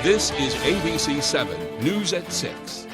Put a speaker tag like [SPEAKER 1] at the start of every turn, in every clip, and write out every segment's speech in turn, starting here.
[SPEAKER 1] This is ABC 7 News at 6.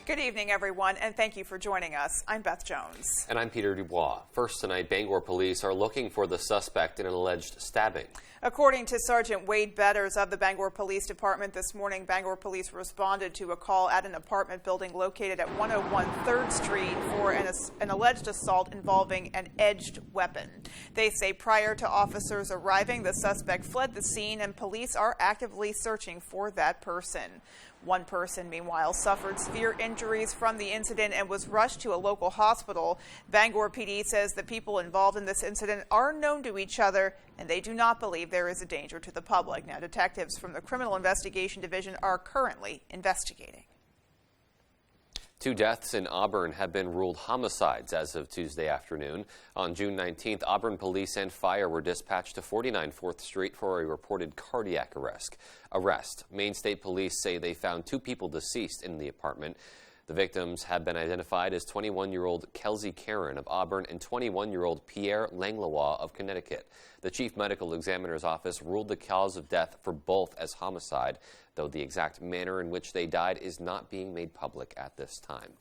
[SPEAKER 2] Good evening, everyone, and thank you for joining us. I'm Beth Jones.
[SPEAKER 3] And I'm Peter Dubois. First tonight, Bangor police are looking for the suspect in an alleged stabbing.
[SPEAKER 2] According to Sergeant Wade Betters of the Bangor Police Department this morning, Bangor police responded to a call at an apartment building located at 101 3rd Street for an alleged assault involving an edged weapon. They say prior to officers arriving, the suspect fled the scene and police are actively searching for that person. One person, meanwhile, suffered severe injuries from the incident and was rushed to a local hospital. Bangor PD says the people involved in this incident are known to each other, and they do not believe there is a danger to the public. Now, detectives from the Criminal Investigation Division are currently investigating.
[SPEAKER 3] 2 deaths in Auburn have been ruled homicides as of Tuesday afternoon. On June 19th, Auburn police and fire were dispatched to 49 4th Street for a reported cardiac arrest. Maine State Police say they found 2 people deceased in the apartment. The victims have been identified as 21-year-old Kelsey Karen of Auburn and 21-year-old Pierre Langlois of Connecticut. The chief medical examiner's office ruled the cause of death for both as homicide, though the exact manner in which they died is not being made public at this time.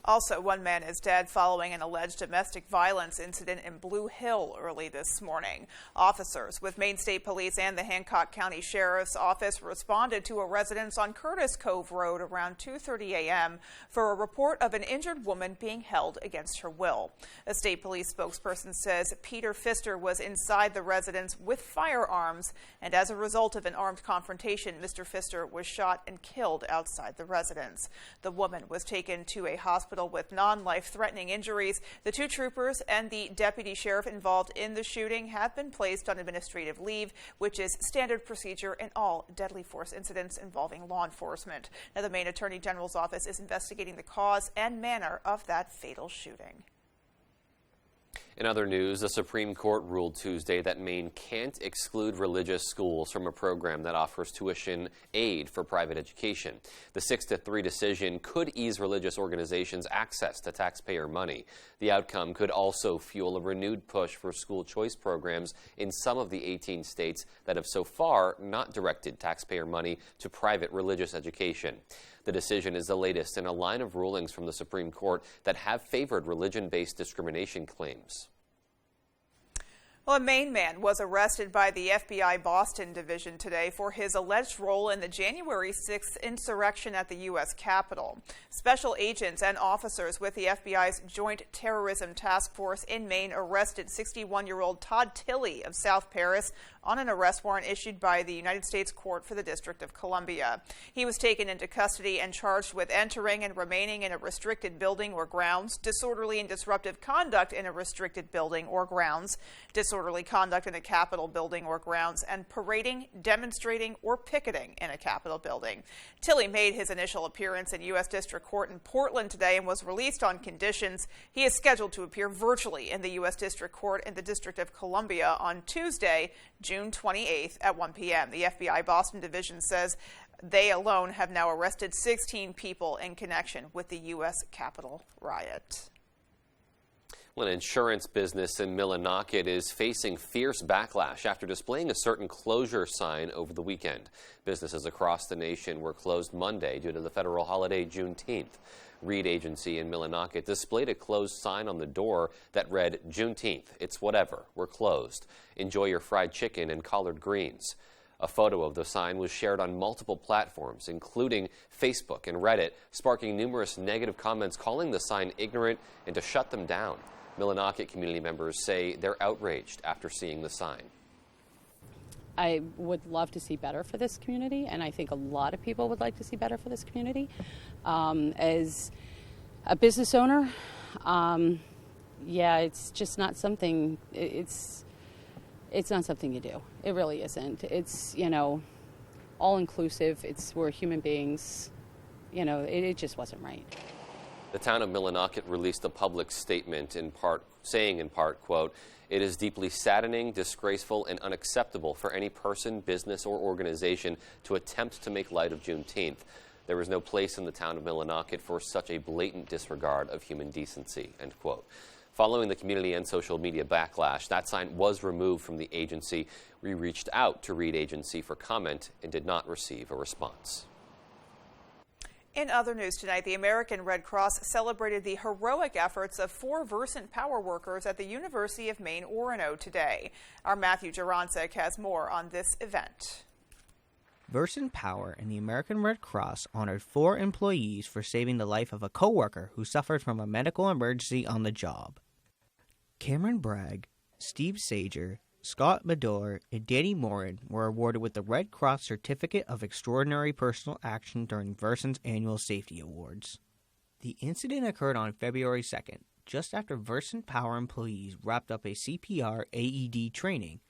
[SPEAKER 2] Also, one man is dead following an alleged domestic violence incident in Blue Hill early this morning. Officers with Maine State Police and the Hancock County Sheriff's Office responded to a residence on Curtis Cove Road around 2:30 a.m. for a report of an injured woman being held against her will. A state police spokesperson says Peter Pfister was inside the residence with firearms, and as a result of an armed confrontation, Mr. Pfister was shot and killed outside the residence. The woman was taken to a hospital with non-life-threatening injuries. The 2 troopers and the deputy sheriff involved in the shooting have been placed on administrative leave, which is standard procedure in all deadly force incidents involving law enforcement. Now, the Maine Attorney General's office is investigating the cause and manner of that fatal shooting.
[SPEAKER 3] In other news, the Supreme Court ruled Tuesday that Maine can't exclude religious schools from a program that offers tuition aid for private education. The 6-3 decision could ease religious organizations' access to taxpayer money. The outcome could also fuel a renewed push for school choice programs in some of the 18 states that have so far not directed taxpayer money to private religious education. The decision is the latest in a line of rulings from the Supreme Court that have favored religion-based discrimination claims.
[SPEAKER 2] Well, a Maine man was arrested by the FBI Boston Division today for his alleged role in the January 6th insurrection at the U.S. Capitol. Special agents and officers with the FBI's Joint Terrorism Task Force in Maine arrested 61-year-old Todd Tilley of South Paris on an arrest warrant issued by the United States Court for the District of Columbia. He was taken into custody and charged with entering and remaining in a restricted building or grounds, disorderly and disruptive conduct in a restricted building or grounds, disorderly conduct in a Capitol building or grounds, and parading, demonstrating, or picketing in a Capitol building. Tilley made his initial appearance in U.S. District Court in Portland today and was released on conditions. He is scheduled to appear virtually in the U.S. District Court in the District of Columbia on Tuesday, June 28th at 1 p.m. The FBI Boston Division says they alone have now arrested 16 people in connection with the U.S. Capitol riot.
[SPEAKER 3] Well, an insurance business in Millinocket is facing fierce backlash after displaying a certain closure sign over the weekend. Businesses across the nation were closed Monday due to the federal holiday Juneteenth. Reed Agency in Millinocket displayed a closed sign on the door that read, "Juneteenth, it's whatever, we're closed. Enjoy your fried chicken and collard greens." A photo of the sign was shared on multiple platforms, including Facebook and Reddit, sparking numerous negative comments calling the sign ignorant and to shut them down. Millinocket community members say they're outraged after seeing the sign.
[SPEAKER 4] I would love to see better for this community, and I think a lot of people would like to see better for this community. As a business owner, it's just not something, it's not something you do. It really isn't. It's, all-inclusive. We're human beings. It just wasn't right.
[SPEAKER 3] The town of Millinocket released a public statement saying in part, quote, "It is deeply saddening, disgraceful, and unacceptable for any person, business, or organization to attempt to make light of Juneteenth. There is no place in the town of Millinocket for such a blatant disregard of human decency," end quote. Following the community and social media backlash, that sign was removed from the agency. We reached out to Reed Agency for comment and did not receive a response.
[SPEAKER 2] In other news tonight, the American Red Cross celebrated the heroic efforts of 4 Versant power workers at the University of Maine Orono today. Our Matthew Jarancic has more on this event.
[SPEAKER 5] Versant Power and the American Red Cross honored 4 employees for saving the life of a coworker who suffered from a medical emergency on the job. Cameron Bragg, Steve Sager, Scott Medor, and Danny Morin were awarded with the Red Cross Certificate of Extraordinary Personal Action during Versant's annual safety awards. The incident occurred on February 2nd, just after Versant Power employees wrapped up a CPR AED training.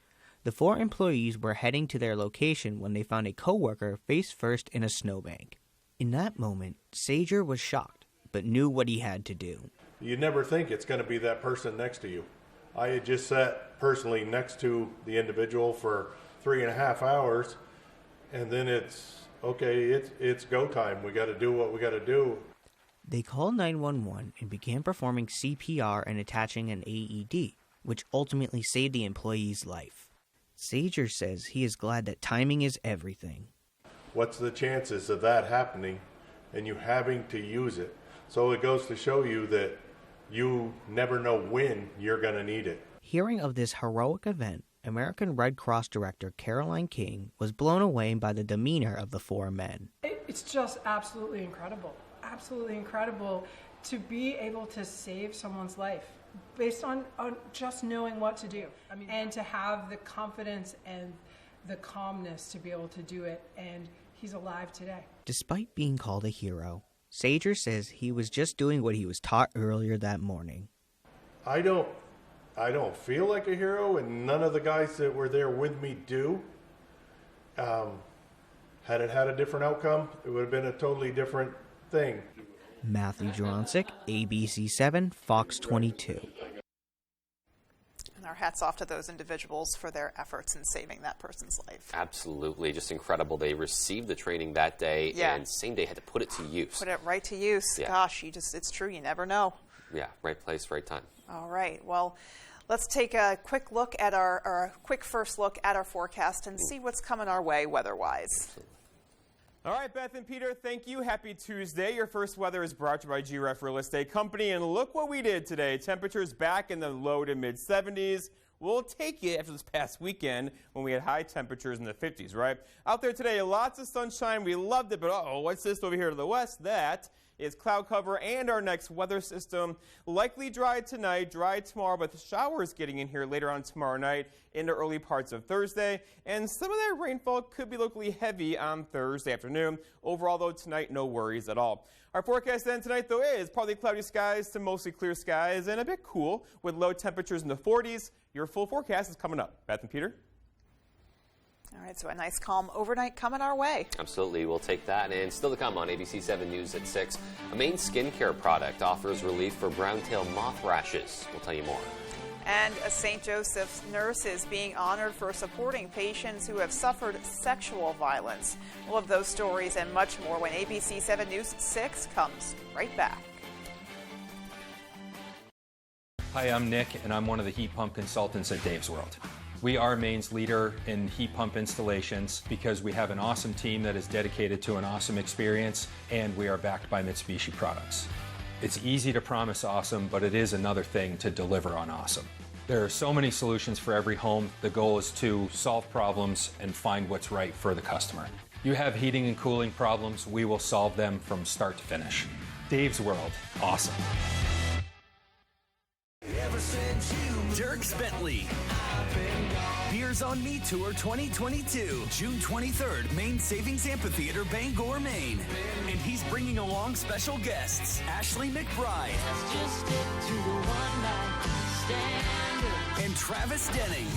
[SPEAKER 5] The 4 employees were heading to their location when they found a coworker face first in a snowbank. In that moment, Sager was shocked, but knew what he had to do.
[SPEAKER 6] You never think it's going to be that person next to you. I had just sat personally next to the individual for 3.5 hours, and then it's go time. We got to do what we got to do.
[SPEAKER 5] They called 911 and began performing CPR and attaching an AED, which ultimately saved the employee's life. Sager says he is glad that timing is everything.
[SPEAKER 6] What's the chances of that happening and you having to use it? So it goes to show you that you never know when you're going to need it.
[SPEAKER 5] Hearing of this heroic event, American Red Cross Director Caroline King was blown away by the demeanor of the 4 men.
[SPEAKER 7] It's just absolutely incredible to be able to save someone's life based on just knowing what to do. And to have the confidence and the calmness to be able to do it, and he's alive today.
[SPEAKER 5] Despite being called a hero, Sager says he was just doing what he was taught earlier that morning.
[SPEAKER 6] I don't feel like a hero, and none of the guys that were there with me do. Had it had a different outcome, it would have been a totally different thing.
[SPEAKER 5] Matthew Jarancic, ABC 7, Fox 22.
[SPEAKER 2] And our hats off to those individuals for their efforts in saving that person's life.
[SPEAKER 3] Absolutely. Just incredible. They received the training that day and same day had to put it to use.
[SPEAKER 2] Put it right to use.
[SPEAKER 3] Yeah.
[SPEAKER 2] Gosh, it's true. You never know.
[SPEAKER 3] Yeah, right place, right time.
[SPEAKER 2] All right. Well, let's take a quick look at our first look at our forecast and see what's coming our way weather-wise.
[SPEAKER 8] All right, Beth and Peter, thank you. Happy Tuesday. Your first weather is brought to you by GRF Real Estate Company. And look what we did today. Temperatures back in the low to mid 70s. We'll take it after this past weekend when we had high temperatures in the 50s, right? Out there today, lots of sunshine. We loved it, but uh-oh, what's this over here to the west? That is cloud cover and our next weather system. Likely dry tonight, dry tomorrow, but the showers getting in here later on tomorrow night into early parts of Thursday. And some of that rainfall could be locally heavy on Thursday afternoon. Overall, though, tonight, no worries at all. Our forecast then tonight, though, is partly cloudy skies to mostly clear skies and a bit cool with low temperatures in the 40s. Your full forecast is coming up. Beth and Peter?
[SPEAKER 2] All right, so a nice calm overnight coming our way.
[SPEAKER 3] Absolutely, we'll take that. And still to come on ABC 7 News at 6, a Maine skincare product offers relief for brown-tail moth rashes. We'll tell you more.
[SPEAKER 2] And a St. Joseph's nurse is being honored for supporting patients who have suffered sexual violence. We'll have those stories and much more when ABC 7 News at 6 comes right back.
[SPEAKER 9] Hi, I'm Nick, and I'm one of the heat pump consultants at Dave's World. We are Maine's leader in heat pump installations because we have an awesome team that is dedicated to an awesome experience, and we are backed by Mitsubishi products. It's easy to promise awesome, but it is another thing to deliver on awesome. There are so many solutions for every home. The goal is to solve problems and find what's right for the customer. You have heating and cooling problems, we will solve them from start to finish. Dave's World, awesome.
[SPEAKER 10] Dirks Bentley. Beers on Me Tour 2022, June 23rd, Maine Savings Amphitheater, Bangor, Maine. And he's bringing along special guests, Ashley McBride and Travis Denning.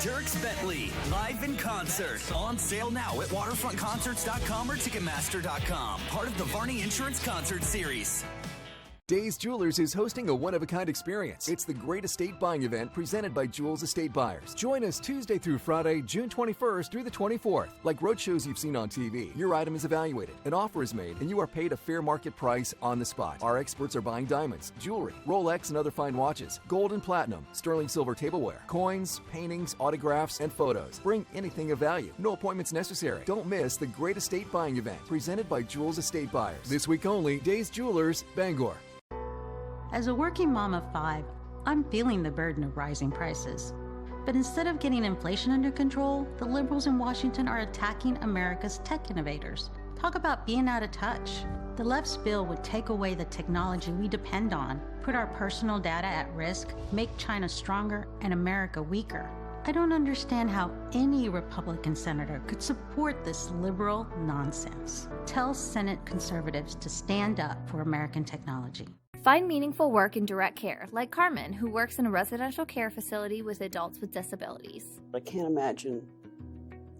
[SPEAKER 10] Dirks Bentley, live in concert. On sale now at waterfrontconcerts.com or Ticketmaster.com. Part of the Varney Insurance Concert Series.
[SPEAKER 11] Days Jewelers is hosting a one-of-a-kind experience. It's the Great Estate Buying Event presented by Jewels Estate Buyers. Join us Tuesday through Friday, June 21st through the 24th. Like roadshows you've seen on TV, your item is evaluated, an offer is made, and you are paid a fair market price on the spot. Our experts are buying diamonds, jewelry, Rolex and other fine watches, gold and platinum, sterling silver tableware, coins, paintings, autographs, and photos. Bring anything of value. No appointments necessary. Don't miss the Great Estate Buying Event presented by Jewels Estate Buyers. This week only, Days Jewelers, Bangor.
[SPEAKER 12] As a working mom of 5, I'm feeling the burden of rising prices. But instead of getting inflation under control, the liberals in Washington are attacking America's tech innovators. Talk about being out of touch. The left's bill would take away the technology we depend on, put our personal data at risk, make China stronger and America weaker. I don't understand how any Republican senator could support this liberal nonsense. Tell Senate conservatives to stand up for American technology.
[SPEAKER 13] Find meaningful work in direct care, like Carmen, who works in a residential care facility with adults with disabilities.
[SPEAKER 14] I can't imagine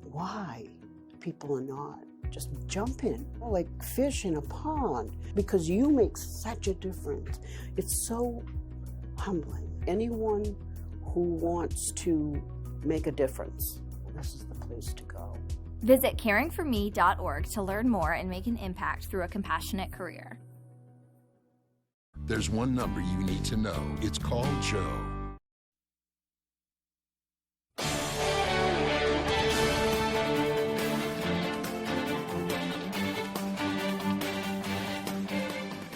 [SPEAKER 14] why people are not just jumping like fish in a pond, because you make such a difference. It's so humbling. Anyone who wants to make a difference, this is the place to go.
[SPEAKER 13] Visit caringforme.org to learn more and make an impact through a compassionate career.
[SPEAKER 15] There's one number you need to know. It's called Joe.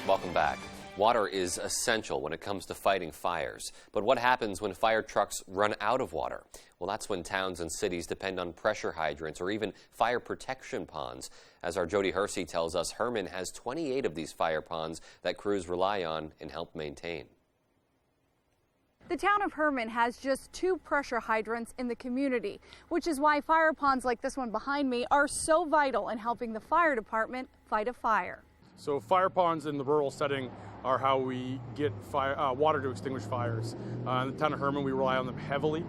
[SPEAKER 3] Welcome back. Water is essential when it comes to fighting fires. But what happens when fire trucks run out of water? Well, that's when towns and cities depend on pressure hydrants or even fire protection ponds. As our Jody Hersey tells us, Herman has 28 of these fire ponds that crews rely on and help maintain.
[SPEAKER 16] The town of Herman has just 2 pressure hydrants in the community, which is why fire ponds like this one behind me are so vital in helping the fire department fight a fire.
[SPEAKER 17] So fire ponds in the rural setting are how we get water to extinguish fires. In the town of Herman, we rely on them heavily.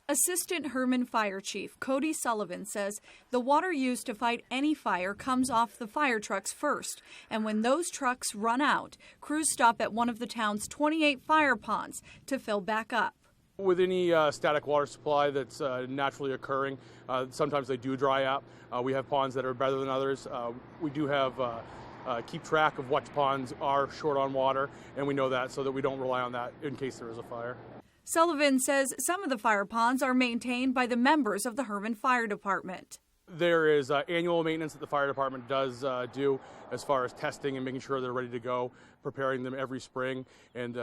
[SPEAKER 18] Assistant Herman Fire Chief Cody Sullivan says the water used to fight any fire comes off the fire trucks first, and when those trucks run out, crews stop at one of the town's 28 fire ponds to fill back up.
[SPEAKER 17] With any static water supply that's naturally occurring, sometimes they do dry up. We have ponds that are better than others. We do have keep track of what ponds are short on water, and we know that so that we don't rely on that in case there is a fire.
[SPEAKER 18] Sullivan says some of the fire ponds are maintained by the members of the Herman Fire Department.
[SPEAKER 17] There is annual maintenance that the fire department does do as far as testing and making sure they're ready to go, preparing them every spring and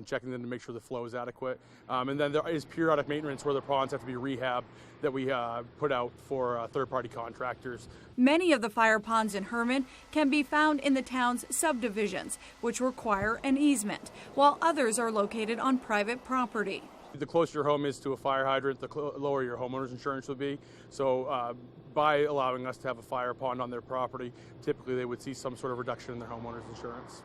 [SPEAKER 17] checking them to make sure the flow is adequate. And then there is periodic maintenance where the ponds have to be rehabbed that we put out for third-party contractors.
[SPEAKER 18] Many of the fire ponds in Herman can be found in the town's subdivisions, which require an easement, while others are located on private property.
[SPEAKER 17] The closer your home is to a fire hydrant, the lower your homeowner's insurance would be. So by allowing us to have a fire pond on their property, typically they would see some sort of reduction in their homeowner's insurance.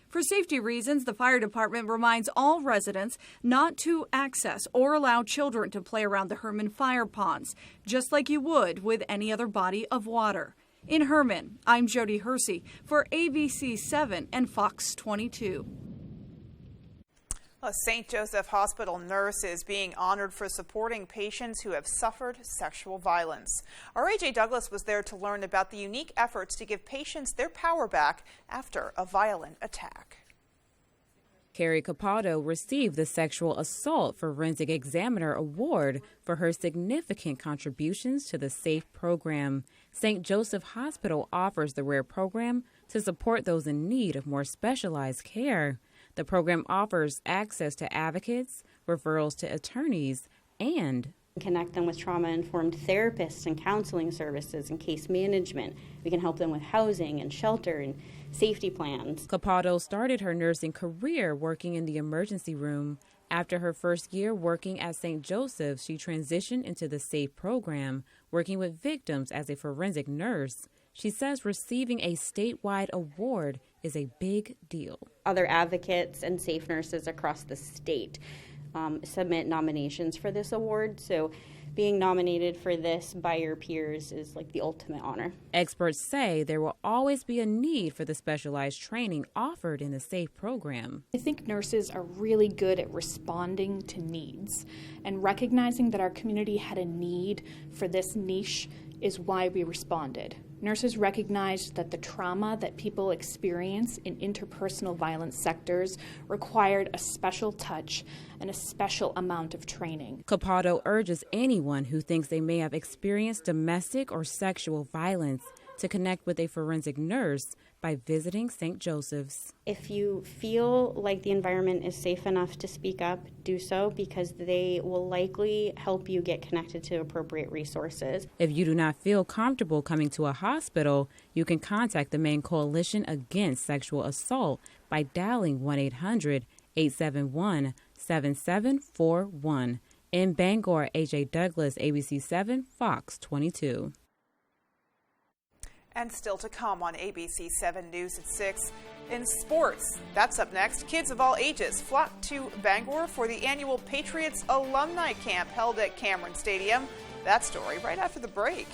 [SPEAKER 18] For safety reasons, the fire department reminds all residents not to access or allow children to play around the Herman fire ponds, just like you would with any other body of water. In Herman, I'm Jody Hersey for ABC 7 and Fox 22.
[SPEAKER 2] A St. Joseph Hospital nurse is being honored for supporting patients who have suffered sexual violence. Our AJ Douglas was there to learn about the unique efforts to give patients their power back after a violent attack.
[SPEAKER 19] Carrie Capado received the Sexual Assault Forensic Examiner Award for her significant contributions to the SAFE program. St. Joseph Hospital offers the rare program to support those in need of more specialized care. The program offers access to advocates, referrals to attorneys, and
[SPEAKER 20] connect them with trauma-informed therapists and counseling services and case management. We can help them with housing and shelter and safety plans.
[SPEAKER 19] Capado started her nursing career working in the emergency room. After her first year working at St. Joseph's, she transitioned into the SAFE program, working with victims as a forensic nurse. She says receiving a statewide award is a big deal.
[SPEAKER 20] Other advocates and SAFE nurses across the state submit nominations for this award, so being nominated for this by your peers is like the ultimate honor.
[SPEAKER 19] Experts say there will always be a need for the specialized training offered in the SAFE program.
[SPEAKER 21] I think nurses are really good at responding to needs, and recognizing that our community had a need for this niche is why we responded. Nurses recognized that the trauma that people experience in interpersonal violence sectors required a special touch and a special amount of training.
[SPEAKER 19] Capado urges anyone who thinks they may have experienced domestic or sexual violence to connect with a forensic nurse by visiting St. Joseph's.
[SPEAKER 20] If you feel like the environment is safe enough to speak up, do so, because they will likely help you get connected to appropriate resources.
[SPEAKER 19] If you do not feel comfortable coming to a hospital, you can contact the Maine Coalition Against Sexual Assault by dialing 1-800-871-7741. In Bangor, A.J. Douglas, ABC 7, Fox 22.
[SPEAKER 2] And still to come on ABC 7 News at 6. In sports, that's up next. Kids of all ages flock to Bangor for the annual Patriots Alumni Camp held at Cameron Stadium. That story right after the break.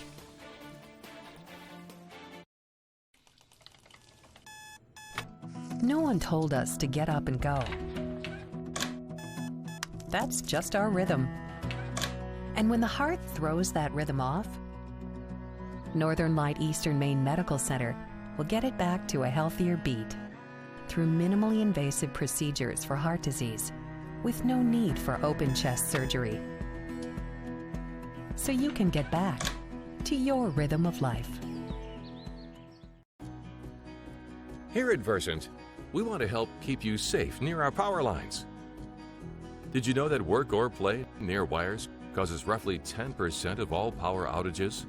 [SPEAKER 22] No one told us to get up and go. That's just our rhythm. And when the heart throws that rhythm off, Northern Light Eastern Maine Medical Center will get it back to a healthier beat through minimally invasive procedures for heart disease with no need for open chest surgery. So you can get back to your rhythm of life.
[SPEAKER 23] Here at Versant, we want to help keep you safe near our power lines. Did you know that work or play near wires causes roughly 10% of all power outages?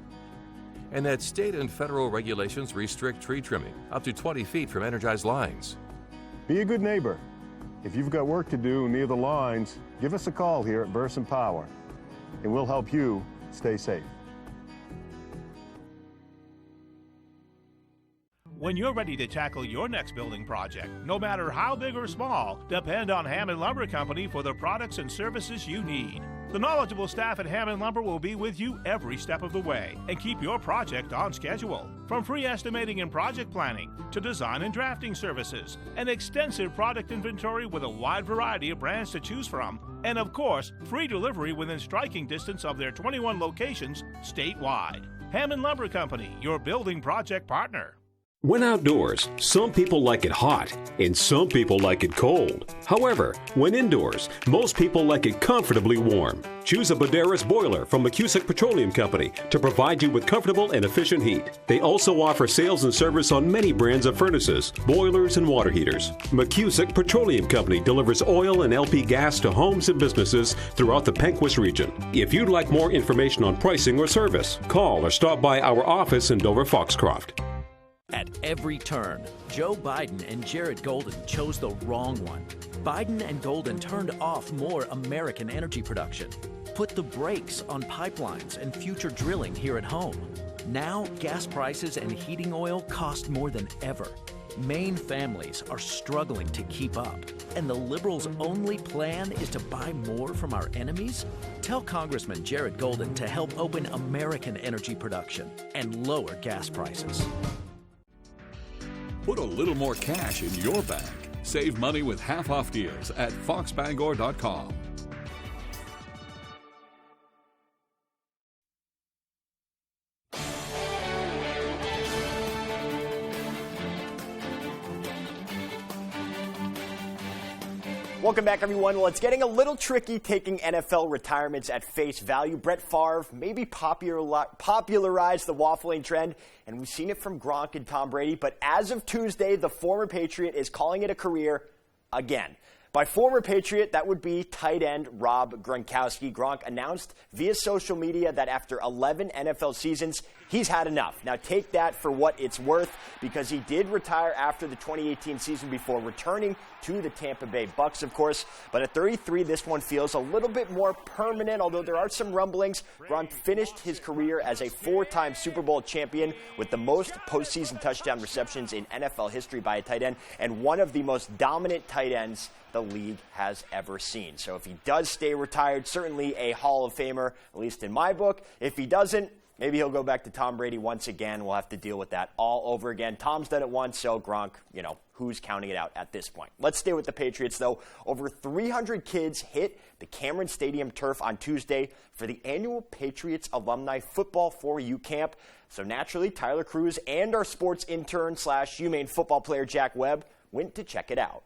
[SPEAKER 23] And that state and federal regulations restrict tree trimming up to 20 feet from energized lines.
[SPEAKER 24] Be a good neighbor. If you've got work to do near the lines, give us a call here at Versant Power, and we'll help you stay safe.
[SPEAKER 25] When you're ready to tackle your next building project, no matter how big or small, depend on Hammond Lumber Company for the products and services you need. The knowledgeable staff at Hammond Lumber will be with you every step of the way and keep your project on schedule. From free estimating and project planning to design and drafting services, an extensive product inventory with a wide variety of brands to choose from, and of course, free delivery within striking distance of their 21 locations statewide. Hammond Lumber Company, your building project partner.
[SPEAKER 26] When outdoors, some people like it hot and some people like it cold. However, when indoors, most people like it comfortably warm. Choose a Boderas boiler from McCusick Petroleum Company to provide you with comfortable and efficient heat. They also offer sales and service on many brands of furnaces, boilers, and water heaters. McCusick Petroleum Company delivers oil and LP gas to homes and businesses throughout the Pequot region. If you'd like more information on pricing or service, call or stop by our office in Dover Foxcroft.
[SPEAKER 27] At every turn, Joe Biden and Jared Golden chose the wrong one. Biden and Golden turned off more American energy production, put the brakes on pipelines and future drilling here at home. Now, gas prices and heating oil cost more than ever. Maine families are struggling to keep up, and the Liberals' only plan is to buy more from our enemies? Tell Congressman Jared Golden to help open American energy production and lower gas prices.
[SPEAKER 1] Put a little more cash in your bag. Save money with half-off deals at foxbangor.com.
[SPEAKER 28] Welcome back, everyone. Well, it's getting a little tricky taking NFL retirements at face value. Brett Favre maybe popularized the waffling trend, and we've seen it from Gronk and Tom Brady. But as of Tuesday, the former Patriot is calling it a career again. By former Patriot, that would be tight end Rob Gronkowski. Gronk announced via social media that after 11 NFL seasons, he's had enough. Now take that for what it's worth, because he did retire after the 2018 season before returning to the Tampa Bay Bucks, of course. But at 33, this one feels a little bit more permanent, although there are some rumblings. Gronk finished his career as a four-time Super Bowl champion with the most postseason touchdown receptions in NFL history by a tight end, and one of the most dominant tight ends the the league has ever seen. So if he does stay retired, certainly a Hall of Famer, at least in my book. If he doesn't, maybe he'll go back to Tom Brady once again. We'll have to deal with that all over again. Tom's done it once, so Gronk, who's counting it out at this point? Let's stay with the Patriots, though. Over 300 kids hit the Cameron Stadium turf on Tuesday for the annual Patriots Alumni Football for You camp. So naturally, Tyler Cruz and our sports intern / UMaine football player Jack Webb went to check it out.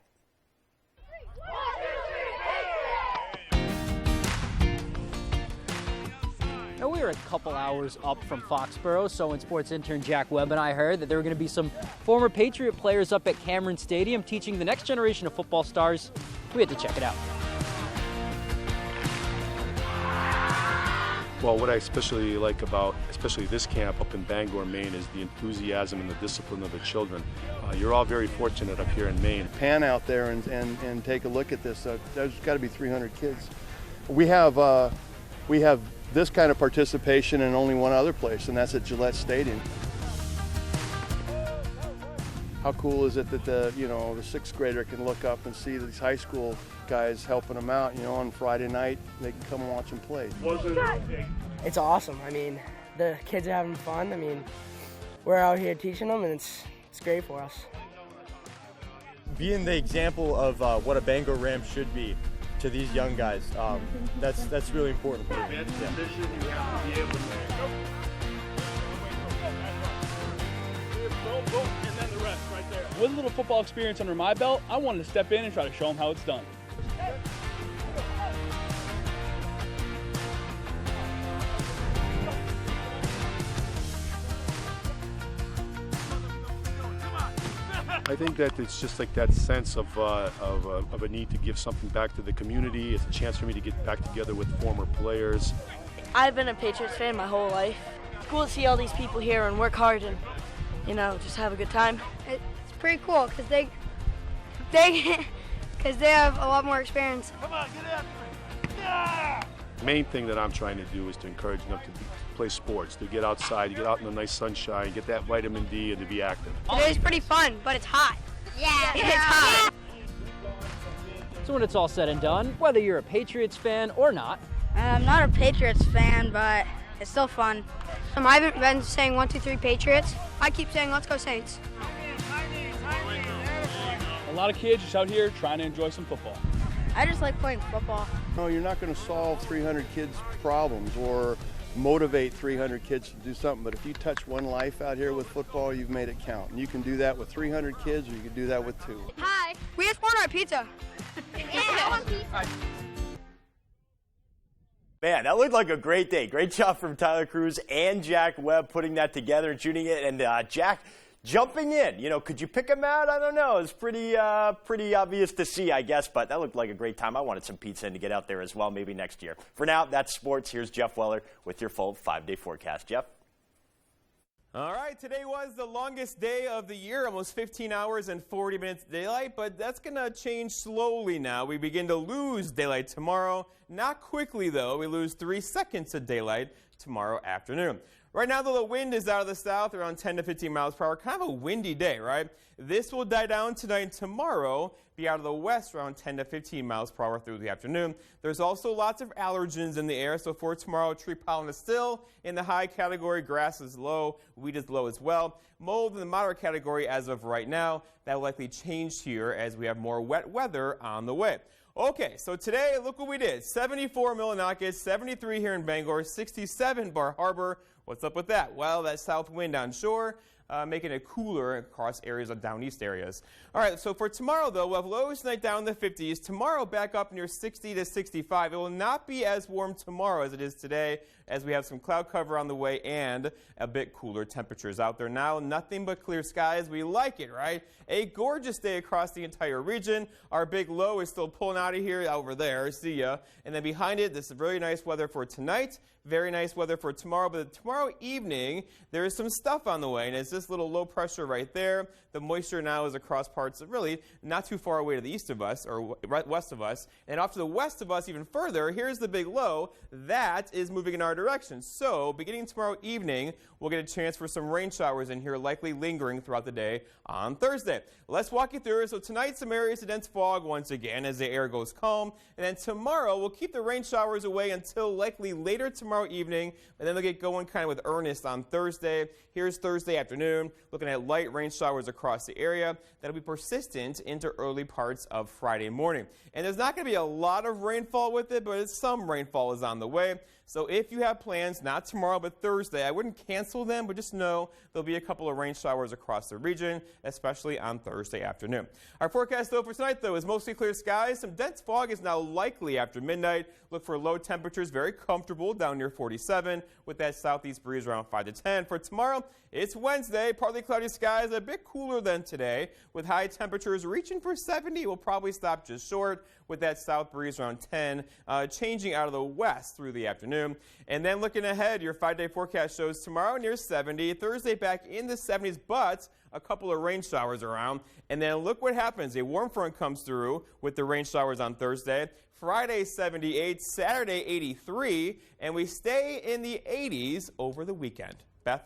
[SPEAKER 4] Now, we were a couple hours up from Foxborough, so when sports intern Jack Webb and I heard that there were going to be some former Patriot players up at Cameron Stadium teaching the next generation of football stars, we had to check it out.
[SPEAKER 5] Well, what I especially like about, especially this camp up in Bangor, Maine, is the enthusiasm and the discipline of the children. You're all very fortunate up here in Maine.
[SPEAKER 6] Pan out there and take a look at this. There's got to be 300 kids. We have this kind of participation in only one other place, and that's at Gillette Stadium. How cool is it that the sixth grader can look up and see these high school guys helping them out, on Friday night, they can come and watch them play.
[SPEAKER 7] It's awesome. I mean, the kids are having fun. I mean, we're out here teaching them, and it's great for us.
[SPEAKER 8] Being the example of what a Bangor Ram should be to these young guys, that's really important for me.
[SPEAKER 17] With a little football experience under my belt, I wanted to step in and try to show them how it's done.
[SPEAKER 5] I think that it's just like that sense of a need to give something back to the community. It's a chance for me to get back together with former players.
[SPEAKER 7] I've been a Patriots fan my whole life. It's cool to see all these people here and work hard and, just have a good time.
[SPEAKER 9] It's pretty cool because they have a lot more experience.
[SPEAKER 8] Come on, get after it.
[SPEAKER 5] Yeah! The main thing that I'm trying to do is to encourage them to play sports, to get outside, to get out in the nice sunshine, get that vitamin D, and to be active.
[SPEAKER 9] Today's pretty fun, but it's hot. Yeah, it's hot.
[SPEAKER 4] So when it's all said and done, whether you're a Patriots fan or not.
[SPEAKER 9] I'm not a Patriots fan, but it's still fun. I haven't been saying 1, 2, 3 Patriots. I keep saying let's go Saints.
[SPEAKER 17] A lot of kids just out here trying to enjoy some football.
[SPEAKER 9] I just like playing football.
[SPEAKER 6] No, you're not going to solve 300 kids' problems or motivate 300 kids to do something, but if you touch one life out here with football, you've made it count. And you can do that with 300 kids, or you can do that with 2.
[SPEAKER 9] Hi, we just want our pizza. Yeah.
[SPEAKER 28] Man, that looked like a great day. Great job from Tyler Cruz and Jack Webb putting that together and shooting it. And Jack jumping in. Could you pick him out? I don't know. It's pretty obvious to see, I guess. But that looked like a great time. I wanted some pizza and to get out there as well, maybe next year. For now, that's sports. Here's Jeff Weller with your full 5-day forecast. Jeff?
[SPEAKER 10] All right, today was the longest day of the year, almost 15 hours and 40 minutes daylight, but that's going to change slowly now. We begin to lose daylight tomorrow. Not quickly, though. We lose 3 seconds of daylight tomorrow afternoon. Right now, the wind is out of the south around 10 to 15 miles per hour. Kind of a windy day, right? This will die down tonight and tomorrow, be out of the west around 10 to 15 miles per hour through the afternoon. There's also lots of allergens in the air, so for tomorrow, tree pollen is still in the high category. Grass is low. Wheat is low as well. Mold in the moderate category as of right now. That will likely change here as we have more wet weather on the way. Okay, so today, look what we did. 74 Millinocket, 73 here in Bangor, 67 Bar Harbor. What's up with that? Well, that south wind on shore, making it cooler across areas of down east areas. All right, so for tomorrow, though, we'll have lows tonight down in the 50s. Tomorrow, back up near 60 to 65. It will not be as warm tomorrow as it is today, as we have some cloud cover on the way and a bit cooler temperatures out there now. Nothing but clear skies. We like it, right? A gorgeous day across the entire region. Our big low is still pulling out of here over there. See ya. And then behind it, this is really nice weather for tonight. Very nice weather for tomorrow. But tomorrow evening, there is some stuff on the way. And it's this little low pressure right there. The moisture now is across parts of really not too far away to the east of us or west of us. And off to the west of us even further, here's the big low. That is moving in our direction. So beginning tomorrow evening, we'll get a chance for some rain showers in here, likely lingering throughout the day on Thursday. Let's walk you through it. So tonight, some areas of dense fog once again as the air goes calm. And then tomorrow, we'll keep the rain showers away until likely later tomorrow evening. And then they'll get going kind of with earnest on Thursday. Here's Thursday afternoon, looking at light rain showers across the area. That'll be persistent into early parts of Friday morning. And there's not going to be a lot of rainfall with it, but some rainfall is on the way. So if you have plans, not tomorrow, but Thursday, I wouldn't cancel them, but just know there'll be a couple of rain showers across the region, especially on Thursday afternoon. Our forecast, though, for tonight, though, is mostly clear skies. Some dense fog is now likely after midnight. Look for low temperatures, very comfortable, down near 47, with that southeast breeze around 5 to 10. For tomorrow, it's Wednesday, partly cloudy skies, a bit cooler than today, with high temperatures reaching for 70. We'll probably stop just short with that south breeze around 10, changing out of the west through the afternoon. And then looking ahead, your 5-day forecast shows tomorrow near 70, Thursday back in the 70s, but a couple of rain showers around. And then look what happens. A warm front comes through with the rain showers on Thursday. Friday, 78, Saturday, 83, and we stay in the 80s over the weekend. Beth?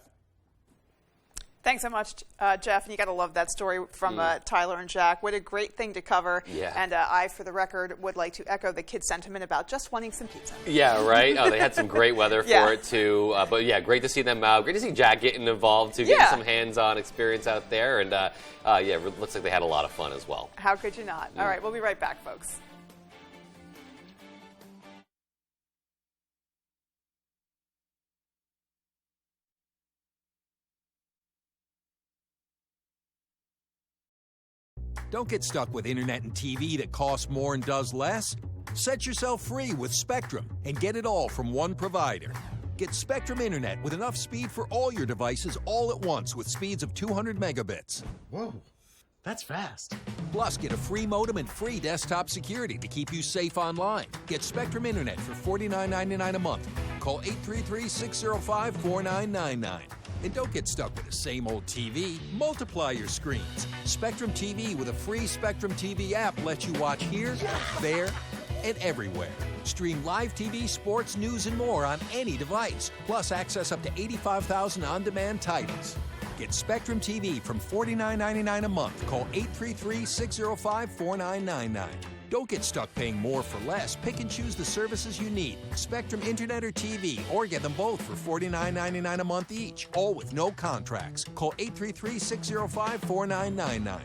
[SPEAKER 2] Thanks so much, Jeff. And you got to love that story from Tyler and Jack. What a great thing to cover.
[SPEAKER 3] Yeah.
[SPEAKER 2] And I, for the record, would like to echo the kids' sentiment about just wanting some pizza.
[SPEAKER 3] Yeah, right. Oh, they had some great weather for it, too. But, yeah, great to see them out. Great to see Jack getting involved, too, getting some hands-on experience out there. And, yeah, it looks like they had a lot of fun as well.
[SPEAKER 2] How could you not? All right, we'll be right back, folks.
[SPEAKER 11] Don't get stuck with internet and TV that costs more and does less. Set yourself free with Spectrum and get it all from one provider. Get Spectrum Internet with enough speed for all your devices all at once with speeds of 200 megabits.
[SPEAKER 12] Whoa, that's fast.
[SPEAKER 11] Plus, get a free modem and free desktop security to keep you safe online. Get Spectrum Internet for $49.99 a month. Call 833-605-4999. And don't get stuck with the same old TV. Multiply your screens. Spectrum TV with a free Spectrum TV app lets you watch here, there, and everywhere. Stream live TV, sports, news, and more on any device. Plus, access up to 85,000 on-demand titles. Get Spectrum TV from $49.99 a month. Call 833-605-4999. Don't get stuck paying more for less. Pick and choose the services you need. Spectrum Internet or TV, or get them both for $49.99 a month each. All with no contracts. Call 833-605-4999.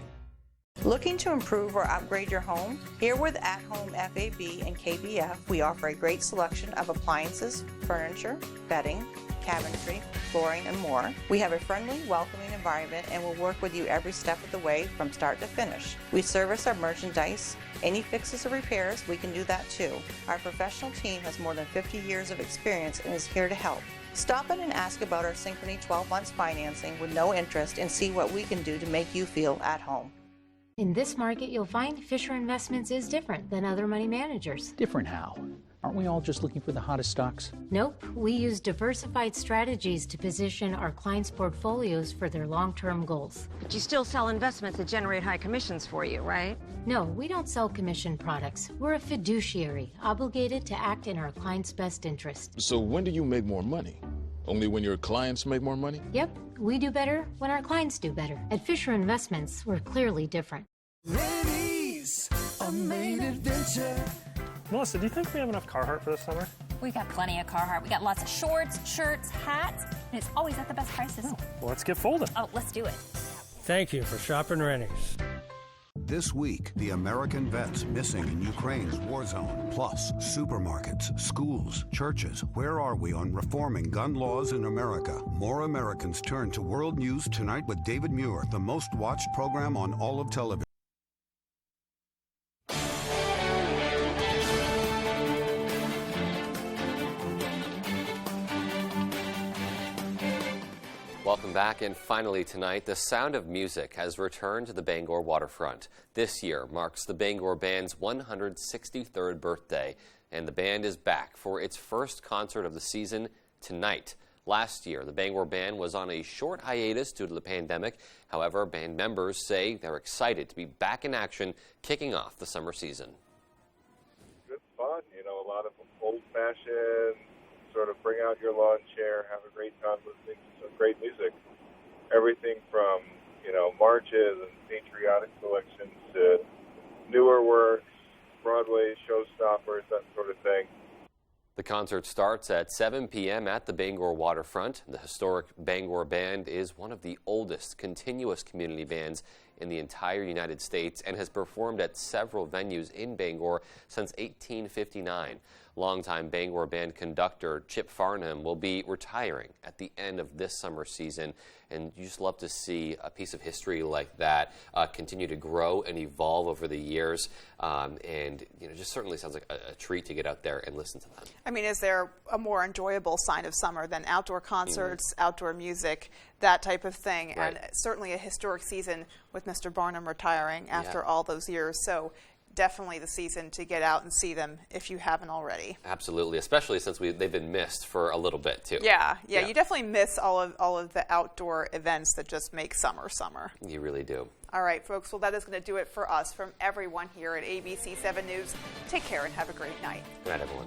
[SPEAKER 13] Looking to improve or upgrade your home? Here with At Home FAB and KBF, we offer a great selection of appliances, furniture, bedding, cabinetry, flooring, and more. We have a friendly, welcoming environment and will work with you every step of the way from start to finish. We service our merchandise. Any fixes or repairs, we can do that too. Our professional team has more than 50 years of experience and is here to help. Stop in and ask about our Synchrony 12 months financing with no interest and see what we can do to make you feel at home.
[SPEAKER 14] In this market, you'll find Fisher Investments is different than other money managers.
[SPEAKER 15] Different how? Aren't we all just looking for the hottest stocks?
[SPEAKER 14] Nope. We use diversified strategies to position our clients' portfolios for their long-term goals.
[SPEAKER 16] But you still sell investments that generate high commissions for you, right?
[SPEAKER 14] No, we don't sell commission products. We're a fiduciary, obligated to act in our clients' best interest.
[SPEAKER 18] So when do you make more money? Only when your clients make more money?
[SPEAKER 14] Yep. We do better when our clients do better. At Fisher Investments, we're clearly different.
[SPEAKER 29] Ladies, a main adventure.
[SPEAKER 30] Melissa, do you think we have enough Carhartt for this summer?
[SPEAKER 31] We got plenty of Carhartt. We got lots of shorts, shirts, hats, and it's always at the best prices.
[SPEAKER 30] Well, let's get folding.
[SPEAKER 31] Oh, let's do it.
[SPEAKER 30] Thank you for shopping Rennie's.
[SPEAKER 32] This week, the American vets missing in Ukraine's war zone. Plus, supermarkets, schools, churches. Where are we on reforming gun laws in America? More Americans turn to World News tonight with David Muir, the most watched program on all of television.
[SPEAKER 3] Welcome back, and finally tonight, the sound of music has returned to the Bangor waterfront. This year marks the Bangor Band's 163rd birthday, and the band is back for its first concert of the season tonight Last year, the Bangor Band was on a short hiatus due to the pandemic. However, band members say they're excited to be back in action, kicking off the summer season.
[SPEAKER 1] Good fun, you know, a lot of old-fashioned, sort of bring out your lawn chair, have a great time listening to some great music. Everything from, you know, marches and patriotic selections to newer works, Broadway showstoppers, that sort of thing.
[SPEAKER 3] The concert starts at 7 p.m. at the Bangor waterfront. The historic Bangor Band is one of the oldest continuous community bands in the entire United States and has performed at several venues in Bangor since 1859. Longtime Bangor Band conductor Chip Farnham will be retiring at the end of this summer season, and you just love to see a piece of history like that continue to grow and evolve over the years, and you know, just certainly sounds like a treat to get out there and listen to them.
[SPEAKER 2] I mean, is there a more enjoyable sign of summer than outdoor concerts, outdoor music, that type of thing?
[SPEAKER 3] Right.
[SPEAKER 2] And certainly a historic season with Mr. Barnum retiring after all those years. So definitely the season to get out and see them if you haven't already.
[SPEAKER 3] Absolutely, especially since they've been missed for a little bit too.
[SPEAKER 2] Yeah, you definitely miss all of the outdoor events that just make summer summer.
[SPEAKER 3] You really do.
[SPEAKER 2] All right, folks, well, that is going to do it for us. From everyone here at ABC 7 News, take care and have a great night.
[SPEAKER 3] Good night, everyone.